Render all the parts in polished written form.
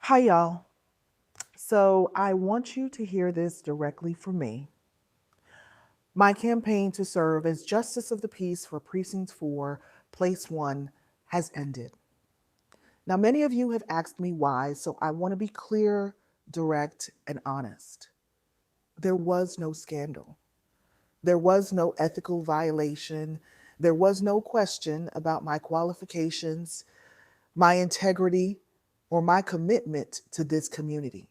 Hi, y'all. So I want you to hear this directly from me. My campaign to serve as Justice of the Peace for Precinct 4, Place 1, has ended. Now, many of you have asked me why, so I want to be clear, direct, and honest. There was no scandal. There was no ethical violation. There was no question about my qualifications, my integrity, or my commitment to this community.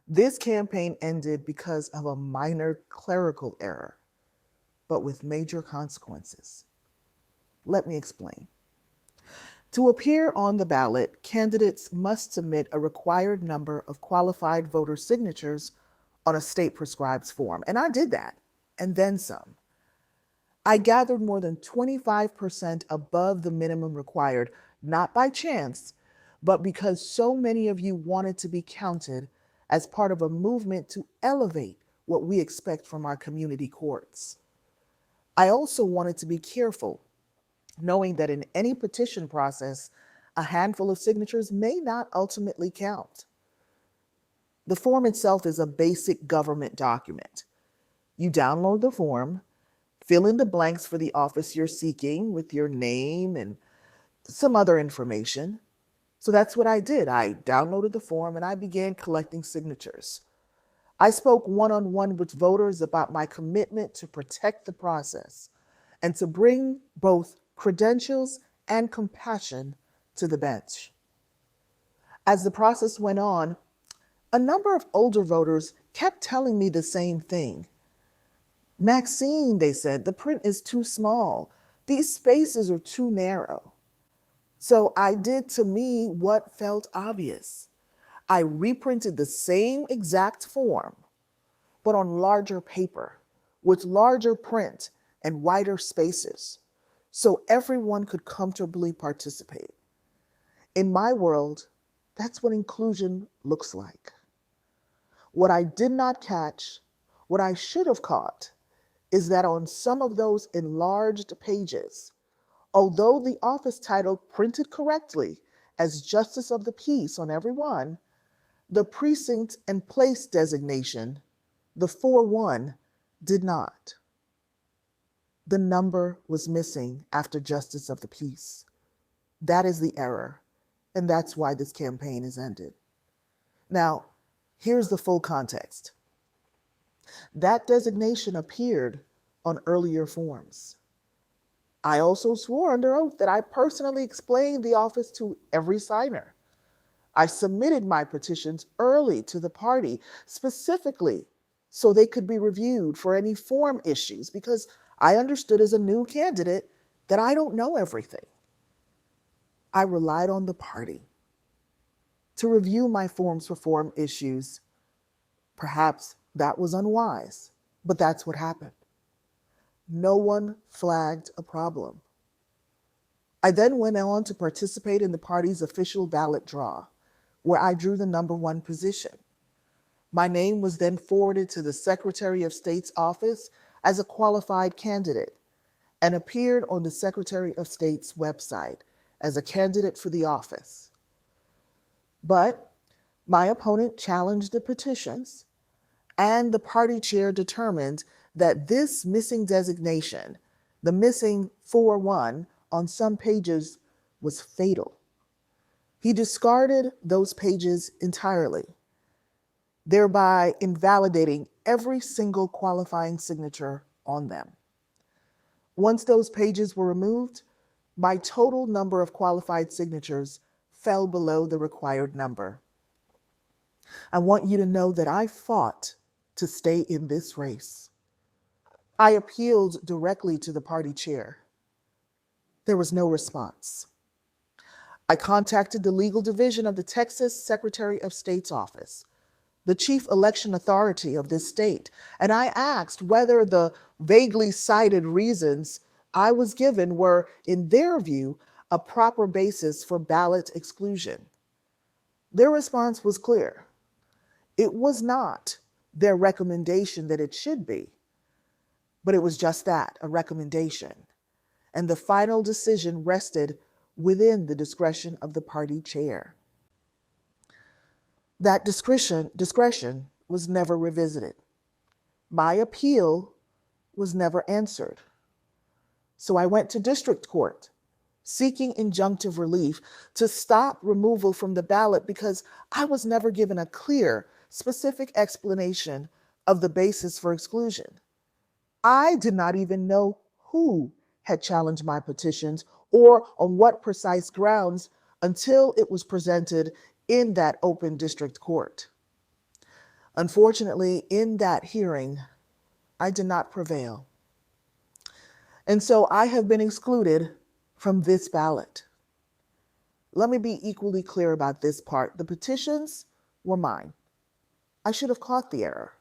This campaign ended because of a minor clerical error, but with major consequences. Let me explain. To appear on the ballot, candidates must submit a required number of qualified voter signatures on a state prescribed form. And I did that, and then some. I gathered more than 25% above the minimum required, not by chance, but because so many of you wanted to be counted as part of a movement to elevate what we expect from our community courts. I also wanted to be careful, knowing that in any petition process, a handful of signatures may not ultimately count. The form itself is a basic government document. You download the form, fill in the blanks for the office you're seeking with your name and some other information. So that's what I did. I downloaded the form and I began collecting signatures. I spoke one on one with voters about my commitment to protect the process and to bring both credentials and compassion to the bench. As the process went on, a number of older voters kept telling me the same thing. Maxine, they said, the print is too small. These spaces are too narrow. So I did to me what felt obvious. I reprinted the same exact form, but on larger paper, with larger print and wider spaces, so everyone could comfortably participate. In my world, that's what inclusion looks like. What I did not catch, what I should have caught, is that on some of those enlarged pages, although the office title printed correctly as Justice of the Peace on every one, the precinct and place designation, the 4-1, did not. The number was missing after Justice of the Peace. That is the error, and that's why this campaign is ended. Now, here's the full context. That designation appeared on earlier forms. I also swore under oath that I personally explained the office to every signer. I submitted my petitions early to the party, specifically so they could be reviewed for any form issues, because I understood as a new candidate that I don't know everything. I relied on the party to review my forms for form issues. Perhaps that was unwise, but that's what happened. No one flagged a problem. I then went on to participate in the party's official ballot draw, where I drew the number 1 position. My name was then forwarded to the Secretary of State's office as a qualified candidate and appeared on the Secretary of State's website as a candidate for the office. But my opponent challenged the petitions, and the party chair determined that this missing designation, the missing 4-1 on some pages, was fatal. He discarded those pages entirely, thereby invalidating every single qualifying signature on them. Once those pages were removed, my total number of qualified signatures fell below the required number. I want you to know that I fought to stay in this race. I appealed directly to the party chair. There was no response. I contacted the legal division of the Texas Secretary of State's office, the chief election authority of this state, and I asked whether the vaguely cited reasons I was given were, in their view, a proper basis for ballot exclusion. Their response was clear. It was not their recommendation that it should be, but it was just that, a recommendation. And the final decision rested within the discretion of the party chair. That discretion was never revisited. My appeal was never answered. So I went to district court seeking injunctive relief to stop removal from the ballot because I was never given a clear, specific explanation of the basis for exclusion. I did not even know who had challenged my petitions or on what precise grounds until it was presented in that open district court. Unfortunately, in that hearing, I did not prevail. And so I have been excluded from this ballot. Let me be equally clear about this part. The petitions were mine. I should have caught the error.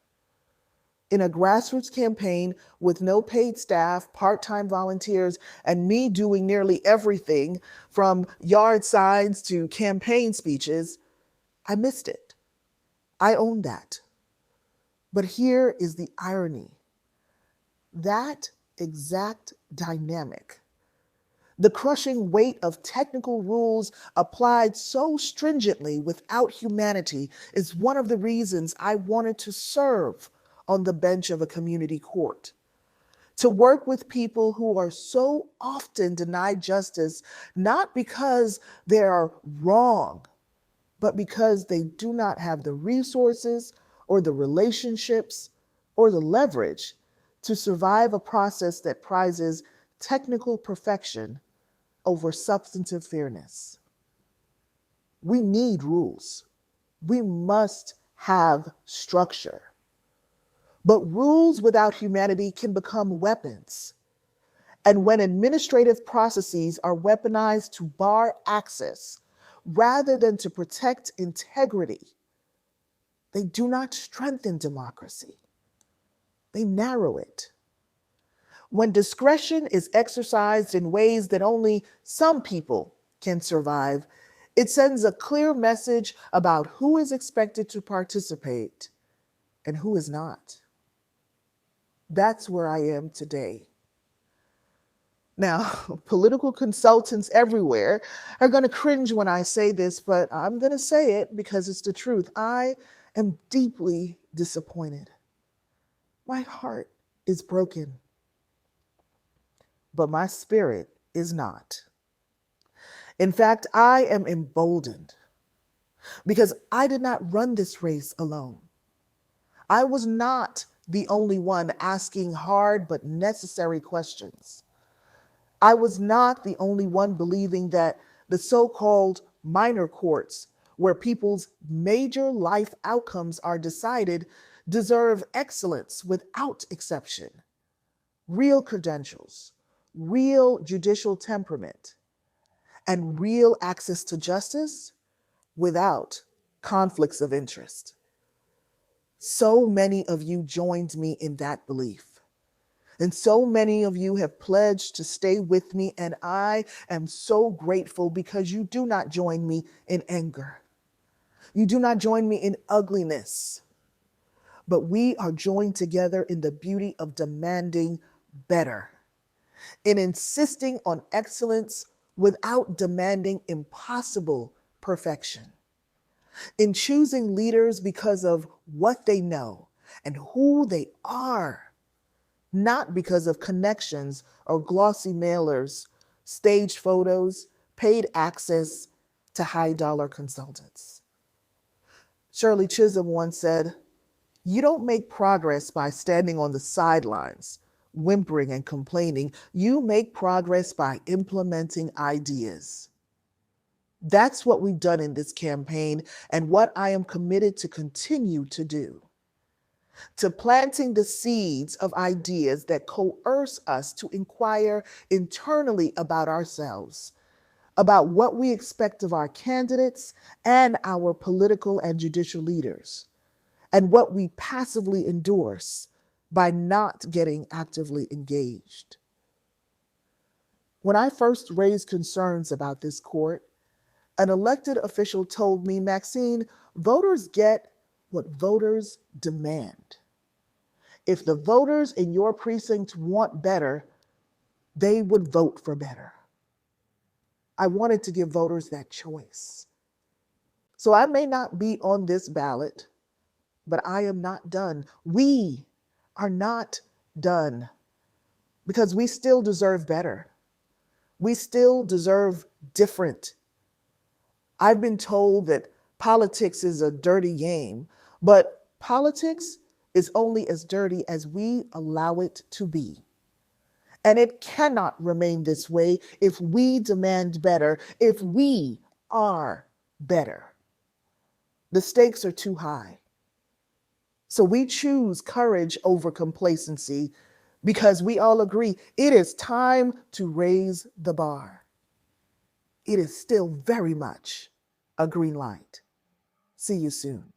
In a grassroots campaign with no paid staff, part-time volunteers, and me doing nearly everything from yard signs to campaign speeches, I missed it. I own that. But here is the irony. That exact dynamic, the crushing weight of technical rules applied so stringently without humanity, is one of the reasons I wanted to serve on the bench of a community court. To work with people who are so often denied justice, not because they are wrong, but because they do not have the resources or the relationships or the leverage to survive a process that prizes technical perfection over substantive fairness. We need rules. We must have structure. But rules without humanity can become weapons. And when administrative processes are weaponized to bar access rather than to protect integrity, they do not strengthen democracy. They narrow it. When discretion is exercised in ways that only some people can survive, it sends a clear message about who is expected to participate and who is not. That's where I am today. Now, political consultants everywhere are going to cringe when I say this, but I'm going to say it because it's the truth. I am deeply disappointed. My heart is broken, but my spirit is not. In fact, I am emboldened because I did not run this race alone. I was not the only one asking hard but necessary questions. I was not the only one believing that the so-called minor courts, where people's major life outcomes are decided, deserve excellence without exception, real credentials, real judicial temperament, and real access to justice without conflicts of interest. So many of you joined me in that belief. And so many of you have pledged to stay with me, and I am so grateful because you do not join me in anger. You do not join me in ugliness, but we are joined together in the beauty of demanding better, in insisting on excellence without demanding impossible perfection, in choosing leaders because of what they know and who they are, not because of connections or glossy mailers, staged photos, paid access to high-dollar consultants. Shirley Chisholm once said, "You don't make progress by standing on the sidelines, whimpering and complaining. You make progress by implementing ideas." That's what we've done in this campaign and what I am committed to continue to do. To planting the seeds of ideas that coerce us to inquire internally about ourselves, about what we expect of our candidates and our political and judicial leaders, and what we passively endorse by not getting actively engaged. When I first raised concerns about this court, an elected official told me, "Maxine, voters get what voters demand. If the voters in your precinct want better, they would vote for better." I wanted to give voters that choice. So I may not be on this ballot, but I am not done. We are not done because we still deserve better. We still deserve different. I've been told that politics is a dirty game, but politics is only as dirty as we allow it to be. And it cannot remain this way if we demand better, if we are better. The stakes are too high. So we choose courage over complacency because we all agree it is time to raise the bar. It is still very much a green light. See you soon.